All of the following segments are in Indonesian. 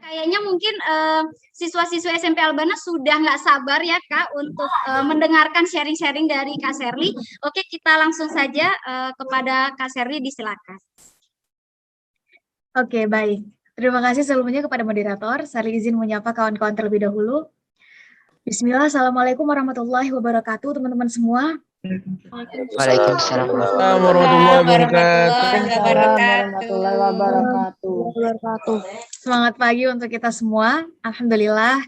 Kayaknya mungkin siswa-siswa SMP Albana sudah nggak sabar ya Kak untuk mendengarkan sharing-sharing dari Kak Serly. Oke, kita langsung saja kepada Kak Serly, disilakan. Oke, baik. Terima kasih sebelumnya kepada moderator. Saya izin menyapa kawan-kawan terlebih dahulu. Bismillah, Assalamualaikum warahmatullahi wabarakatuh, teman-teman semua. Waalaikumsalam warahmatullahi wabarakatuh. Semangat pagi untuk kita semua. Alhamdulillah,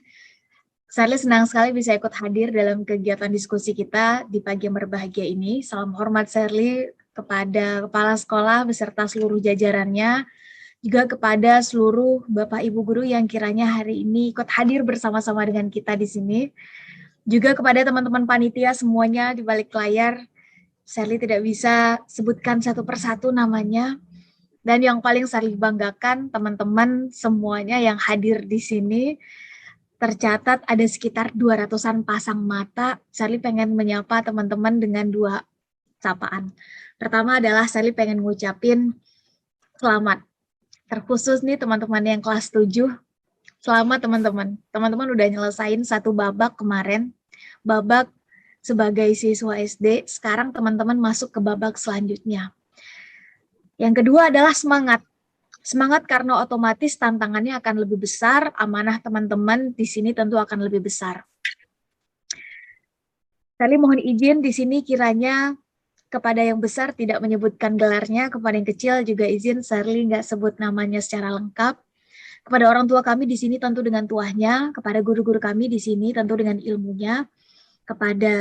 saya senang sekali bisa ikut hadir dalam kegiatan diskusi kita di pagi yang berbahagia ini. Salam hormat Serly kepada kepala sekolah beserta seluruh jajarannya, juga kepada seluruh Bapak Ibu guru yang kiranya hari ini ikut hadir bersama-sama dengan kita di sini. Juga kepada teman-teman panitia semuanya di balik layar. Serly tidak bisa sebutkan satu persatu namanya. Dan yang paling Serly banggakan, teman-teman semuanya yang hadir di sini, tercatat ada sekitar 200-an pasang mata. Serly pengen menyapa teman-teman dengan dua sapaan. Pertama adalah Serly pengen ngucapin selamat. Terkhusus nih teman-teman yang kelas 7. Selamat teman-teman. Teman-teman udah nyelesain satu babak kemarin. Babak sebagai siswa SD, sekarang teman-teman masuk ke babak selanjutnya. Yang kedua adalah semangat. Semangat karena otomatis tantangannya akan lebih besar, amanah teman-teman di sini tentu akan lebih besar. Kali mohon izin di sini kiranya kepada yang besar tidak menyebutkan gelarnya, kepada yang kecil juga izin Serly nggak sebut namanya secara lengkap. Kepada orang tua kami di sini tentu dengan tuahnya, kepada guru-guru kami di sini tentu dengan ilmunya, kepada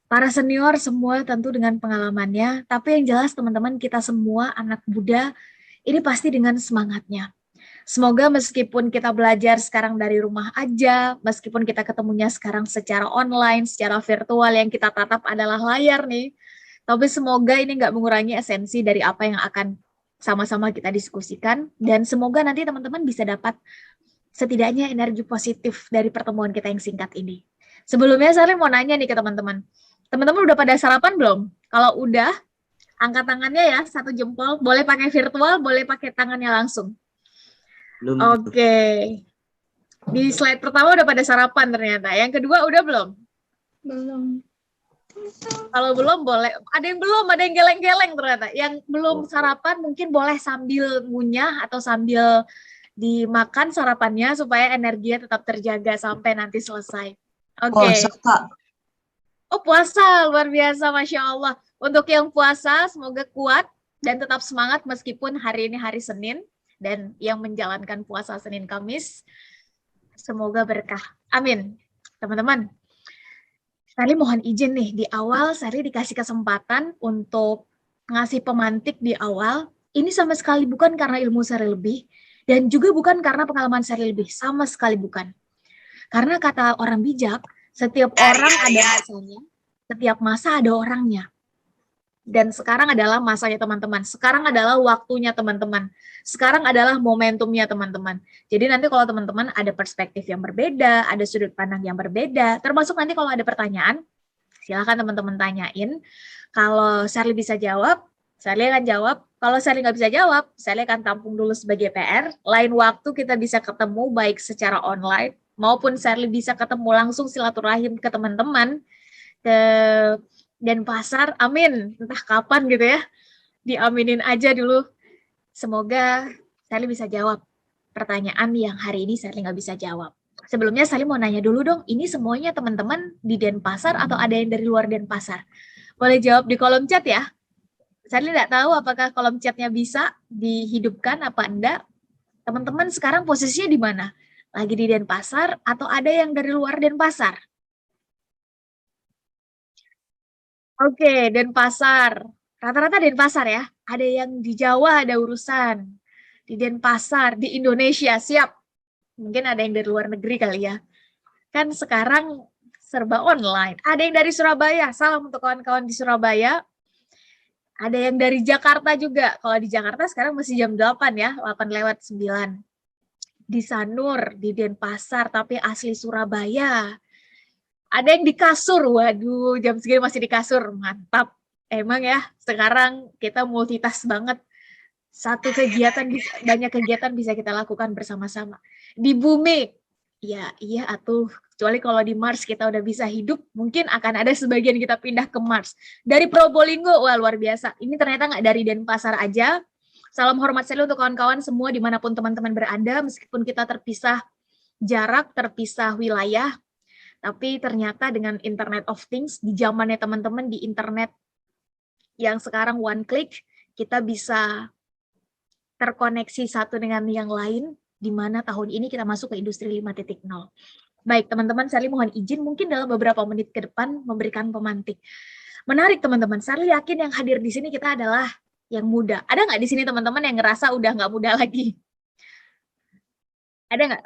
para senior semua tentu dengan pengalamannya, tapi yang jelas teman-teman kita semua anak muda ini pasti dengan semangatnya. Semoga meskipun kita belajar sekarang dari rumah aja, meskipun kita ketemunya sekarang secara online, secara virtual, yang kita tatap adalah layar nih, tapi semoga ini nggak mengurangi esensi dari apa yang akan sama-sama kita diskusikan, dan semoga nanti teman-teman bisa dapat setidaknya energi positif dari pertemuan kita yang singkat ini. Sebelumnya saya mau nanya nih ke teman-teman. Teman-teman udah pada sarapan belum? Kalau udah, angkat tangannya ya, satu jempol. Boleh pakai virtual, boleh pakai tangannya langsung. Oke. Di slide pertama udah pada sarapan ternyata. Yang kedua udah belum? Belum. Kalau belum boleh, ada yang belum, ada yang geleng-geleng ternyata. Yang belum sarapan mungkin boleh sambil ngunyah atau sambil dimakan sarapannya supaya energinya tetap terjaga sampai nanti selesai. Oke. Oh puasa, luar biasa, Masya Allah. Untuk yang puasa semoga kuat dan tetap semangat meskipun hari ini hari Senin, dan yang menjalankan puasa Senin Kamis semoga berkah. Amin. Teman-teman, Serly mohon izin nih, di awal Serly dikasih kesempatan untuk ngasih pemantik di awal. Ini sama sekali bukan karena ilmu Serly lebih, dan juga bukan karena pengalaman Serly lebih, sama sekali bukan. Karena kata orang bijak, setiap orang ada masanya, setiap masa ada orangnya. Dan sekarang adalah masanya teman-teman. Sekarang adalah waktunya teman-teman. Sekarang adalah momentumnya teman-teman. Jadi nanti kalau teman-teman ada perspektif yang berbeda, ada sudut pandang yang berbeda, termasuk nanti kalau ada pertanyaan, silakan teman-teman tanyain. Kalau Serly bisa jawab, Serly akan jawab. Kalau Serly nggak bisa jawab, Serly akan tampung dulu sebagai PR. Lain waktu kita bisa ketemu baik secara online, maupun Serly bisa ketemu langsung silaturahim ke teman-teman, ke Denpasar, amin, entah kapan gitu ya, diaminin aja dulu. Semoga Serly bisa jawab pertanyaan yang hari ini Serly nggak bisa jawab. Sebelumnya Serly mau nanya dulu dong, ini semuanya teman-teman di Denpasar atau ada yang dari luar Denpasar? Boleh jawab di kolom chat ya. Serly nggak tahu apakah kolom chatnya bisa dihidupkan apa enggak. Teman-teman sekarang posisinya di mana? Lagi di Denpasar atau ada yang dari luar Denpasar? Oke, Denpasar. Rata-rata Denpasar ya. Ada yang di Jawa ada urusan. Di Denpasar, di Indonesia, siap. Mungkin ada yang dari luar negeri kali ya. Kan sekarang serba online. Ada yang dari Surabaya. Salam untuk kawan-kawan di Surabaya. Ada yang dari Jakarta juga. Kalau di Jakarta sekarang masih jam 8 ya. 8:09. Di Sanur, di Denpasar, tapi asli Surabaya. Ada yang di kasur, waduh, jam segini masih di kasur, mantap. Emang ya, sekarang kita multitask banget. banyak kegiatan bisa kita lakukan bersama-sama. Di bumi, ya iya atuh. Kecuali kalau di Mars kita udah bisa hidup, mungkin akan ada sebagian kita pindah ke Mars. Dari Probolinggo, wah luar biasa. Ini ternyata nggak dari Denpasar aja. Salam hormat saya untuk kawan-kawan semua dimanapun teman-teman berada, meskipun kita terpisah jarak, terpisah wilayah, tapi ternyata dengan Internet of Things, di zamannya teman-teman di internet yang sekarang one click, kita bisa terkoneksi satu dengan yang lain, di mana tahun ini kita masuk ke industri 5.0. Baik, teman-teman, Sally mohon izin mungkin dalam beberapa menit ke depan memberikan pemantik. Menarik, teman-teman. Sally yakin yang hadir di sini kita adalah yang muda. Ada nggak di sini teman-teman yang ngerasa udah nggak muda lagi? Ada nggak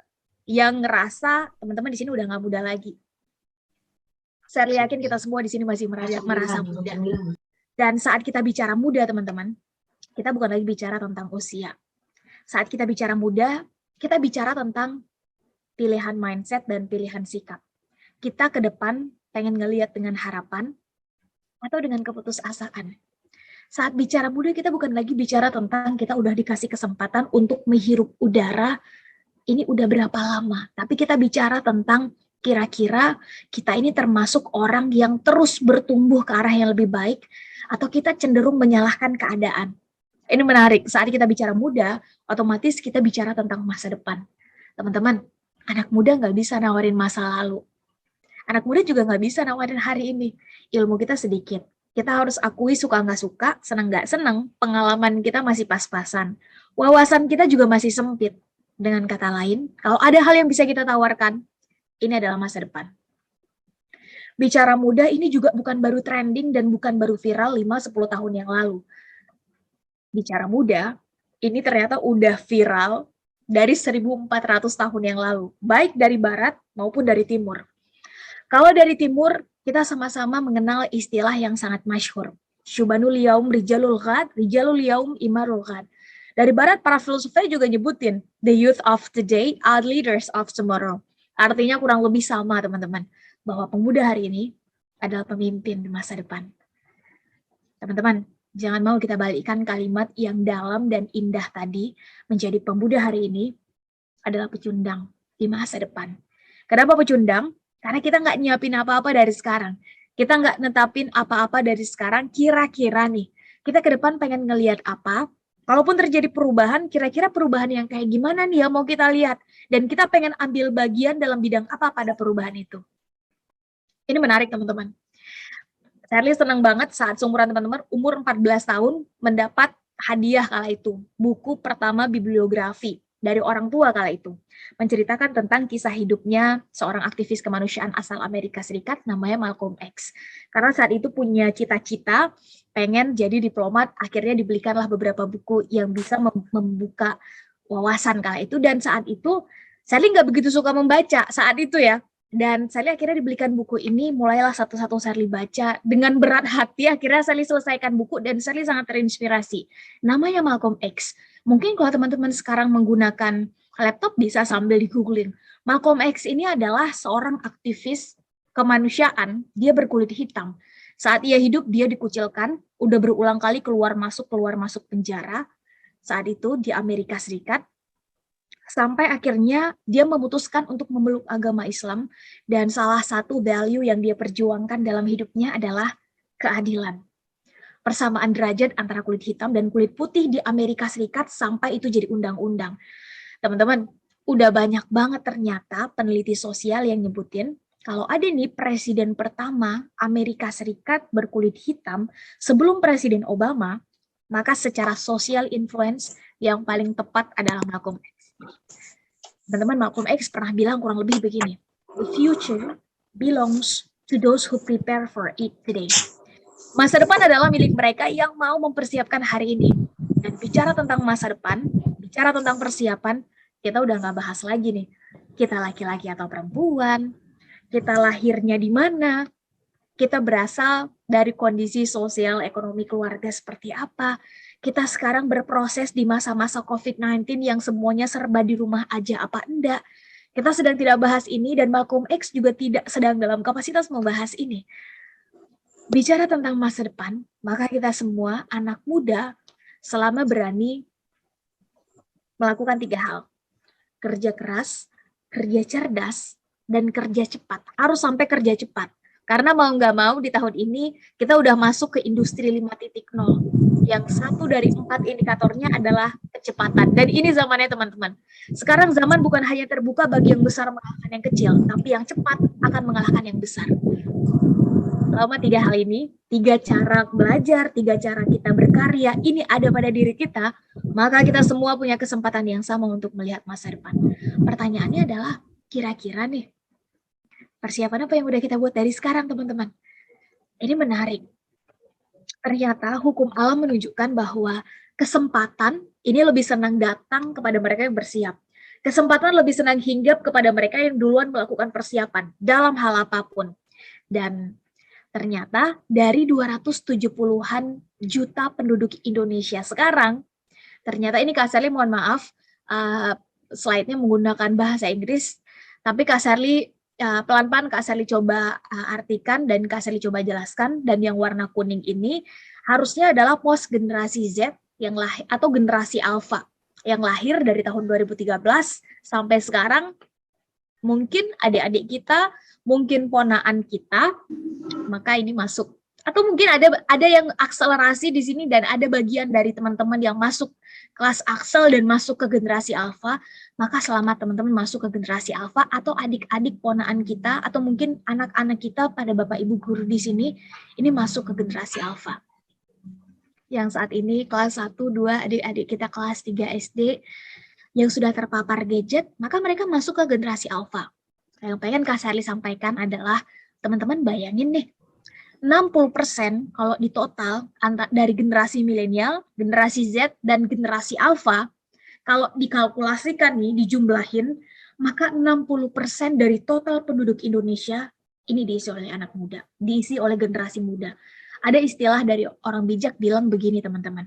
yang ngerasa teman-teman di sini udah nggak muda lagi? Sally yakin kita semua di sini masih merasa muda. Dan saat kita bicara muda, teman-teman, kita bukan lagi bicara tentang usia. Saat kita bicara muda, kita bicara tentang pilihan mindset dan pilihan sikap. Kita ke depan pengen ngelihat dengan harapan atau dengan keputusasaan. Saat bicara muda, kita bukan lagi bicara tentang kita udah dikasih kesempatan untuk menghirup udara, ini udah berapa lama. Tapi kita bicara tentang kira-kira kita ini termasuk orang yang terus bertumbuh ke arah yang lebih baik, atau kita cenderung menyalahkan keadaan. Ini menarik, saat kita bicara muda, otomatis kita bicara tentang masa depan. Teman-teman, anak muda nggak bisa nawarin masa lalu. Anak muda juga nggak bisa nawarin hari ini. Ilmu kita sedikit. Kita harus akui suka nggak suka, senang nggak senang, pengalaman kita masih pas-pasan. Wawasan kita juga masih sempit. Dengan kata lain, kalau ada hal yang bisa kita tawarkan, ini adalah masa depan. Bicara muda ini juga bukan baru trending dan bukan baru viral 5-10 tahun yang lalu. Bicara muda, ini ternyata udah viral dari 1400 tahun yang lalu, baik dari barat maupun dari timur. Kalau dari timur, kita sama-sama mengenal istilah yang sangat masyhur. Syubanul yaum rijalul ghad, rijalul yaum imarul ghad. Dari barat, para filsufnya juga nyebutin, the youth of today are leaders of tomorrow. Artinya kurang lebih sama, teman-teman, bahwa pemuda hari ini adalah pemimpin di masa depan. Teman-teman, jangan mau kita balikkan kalimat yang dalam dan indah tadi menjadi pemuda hari ini adalah pecundang di masa depan. Kenapa pecundang? Karena kita nggak nyiapin apa-apa dari sekarang. Kita nggak netapin apa-apa dari sekarang, kira-kira nih, kita ke depan pengen ngelihat apa, kalaupun terjadi perubahan, kira-kira perubahan yang kayak gimana nih ya mau kita lihat, dan kita pengen ambil bagian dalam bidang apa pada perubahan itu. Ini menarik, teman-teman. Sally senang banget saat seumuran teman-teman, umur 14 tahun, mendapat hadiah kala itu, buku pertama bibliografi dari orang tua kala itu, menceritakan tentang kisah hidupnya seorang aktivis kemanusiaan asal Amerika Serikat namanya Malcolm X. Karena saat itu punya cita-cita pengen jadi diplomat, akhirnya dibelikanlah beberapa buku yang bisa membuka wawasan kala itu, dan saat itu Sally nggak begitu suka membaca saat itu ya. Dan Sally akhirnya dibelikan buku ini, mulailah satu-satu Sally baca. Dengan berat hati, akhirnya Sally selesaikan buku dan Sally sangat terinspirasi. Namanya Malcolm X. Mungkin kalau teman-teman sekarang menggunakan laptop bisa sambil di-googling. Malcolm X ini adalah seorang aktivis kemanusiaan, dia berkulit hitam. Saat ia hidup, dia dikucilkan, udah berulang kali keluar masuk penjara. Saat itu di Amerika Serikat, sampai akhirnya dia memutuskan untuk memeluk agama Islam, dan salah satu value yang dia perjuangkan dalam hidupnya adalah keadilan. Persamaan derajat antara kulit hitam dan kulit putih di Amerika Serikat sampai itu jadi undang-undang. Teman-teman, udah banyak banget ternyata peneliti sosial yang nyebutin kalau ada nih presiden pertama Amerika Serikat berkulit hitam sebelum Presiden Obama, maka secara social influence yang paling tepat adalah Malcolm X. Teman-teman, Malcolm X pernah bilang kurang lebih begini, the future belongs to those who prepare for it today. Masa depan adalah milik mereka yang mau mempersiapkan hari ini. Dan bicara tentang masa depan, bicara tentang persiapan, kita udah nggak bahas lagi nih. Kita laki-laki atau perempuan, kita lahirnya di mana, kita berasal dari kondisi sosial, ekonomi, keluarga seperti apa. Kita sekarang berproses di masa-masa COVID-19 yang semuanya serba di rumah aja apa enggak. Kita sedang tidak bahas ini dan Malcolm X juga tidak sedang dalam kapasitas membahas ini. Bicara tentang masa depan, maka kita semua anak muda selama berani melakukan 3 hal. Kerja keras, kerja cerdas, dan kerja cepat. Harus sampai kerja cepat. Karena mau nggak mau di tahun ini kita udah masuk ke industri 5.0 yang 1 dari 4 indikatornya adalah kecepatan. Dan ini zamannya teman-teman. Sekarang zaman bukan hanya terbuka bagi yang besar mengalahkan yang kecil, tapi yang cepat akan mengalahkan yang besar. Selama 3 hal ini, 3 cara belajar, 3 cara kita berkarya, ini ada pada diri kita, maka kita semua punya kesempatan yang sama untuk melihat masa depan. Pertanyaannya adalah, kira-kira nih, persiapan apa yang udah kita buat dari sekarang, teman-teman? Ini menarik. Ternyata hukum alam menunjukkan bahwa kesempatan ini lebih senang datang kepada mereka yang bersiap. Kesempatan lebih senang hinggap kepada mereka yang duluan melakukan persiapan dalam hal apapun. Dan ternyata dari 270-an juta penduduk Indonesia sekarang, ternyata ini Kak Sherly mohon maaf, slide-nya menggunakan bahasa Inggris, tapi Kak Sherly pelan-pelan Kak Sherly coba artikan dan Kak Sherly coba jelaskan, dan yang warna kuning ini harusnya adalah post generasi Z yang lahir atau generasi alpha yang lahir dari tahun 2013 sampai sekarang. Mungkin adik-adik kita, mungkin ponaan kita, maka ini masuk. Atau mungkin ada yang akselerasi di sini dan ada bagian dari teman-teman yang masuk kelas Axel dan masuk ke generasi alpha, maka selamat teman-teman masuk ke generasi alpha, atau adik-adik ponaan kita atau mungkin anak-anak kita pada Bapak Ibu guru di sini ini masuk ke generasi alpha. Yang saat ini kelas 1, 2, adik-adik kita kelas 3 SD yang sudah terpapar gadget, maka mereka masuk ke generasi alpha. Yang pengen Kak Sherly sampaikan adalah, teman-teman bayangin nih, 60% kalau di total dari generasi milenial, generasi Z, dan generasi alpha, kalau dikalkulasikan nih, dijumlahin, maka 60% dari total penduduk Indonesia ini diisi oleh anak muda, diisi oleh generasi muda. Ada istilah dari orang bijak bilang begini, teman-teman.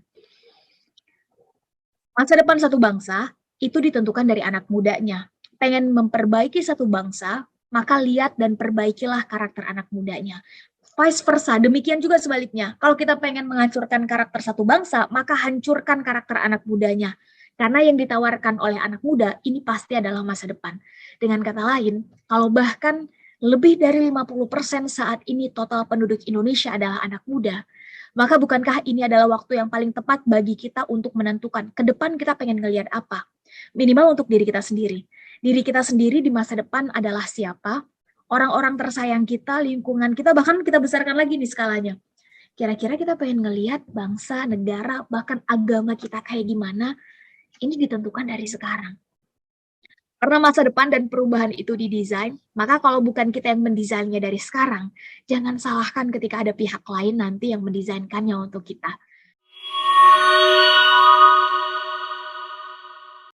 Masa depan satu bangsa itu ditentukan dari anak mudanya. Pengen memperbaiki satu bangsa, maka lihat dan perbaikilah karakter anak mudanya. Vice versa, demikian juga sebaliknya. Kalau kita pengen menghancurkan karakter satu bangsa, maka hancurkan karakter anak mudanya. Karena yang ditawarkan oleh anak muda, ini pasti adalah masa depan. Dengan kata lain, kalau bahkan lebih dari 50% saat ini total penduduk Indonesia adalah anak muda, maka bukankah ini adalah waktu yang paling tepat bagi kita untuk menentukan ke depan kita pengen ngelihat apa? Minimal untuk diri kita sendiri. Diri kita sendiri di masa depan adalah siapa? Orang-orang tersayang kita, lingkungan kita, bahkan kita besarkan lagi nih skalanya. Kira-kira kita pengen ngelihat bangsa, negara, bahkan agama kita kayak gimana? Ini ditentukan dari sekarang. Karena masa depan dan perubahan itu didesain, maka kalau bukan kita yang mendesainnya dari sekarang, jangan salahkan ketika ada pihak lain nanti yang mendesainkannya untuk kita.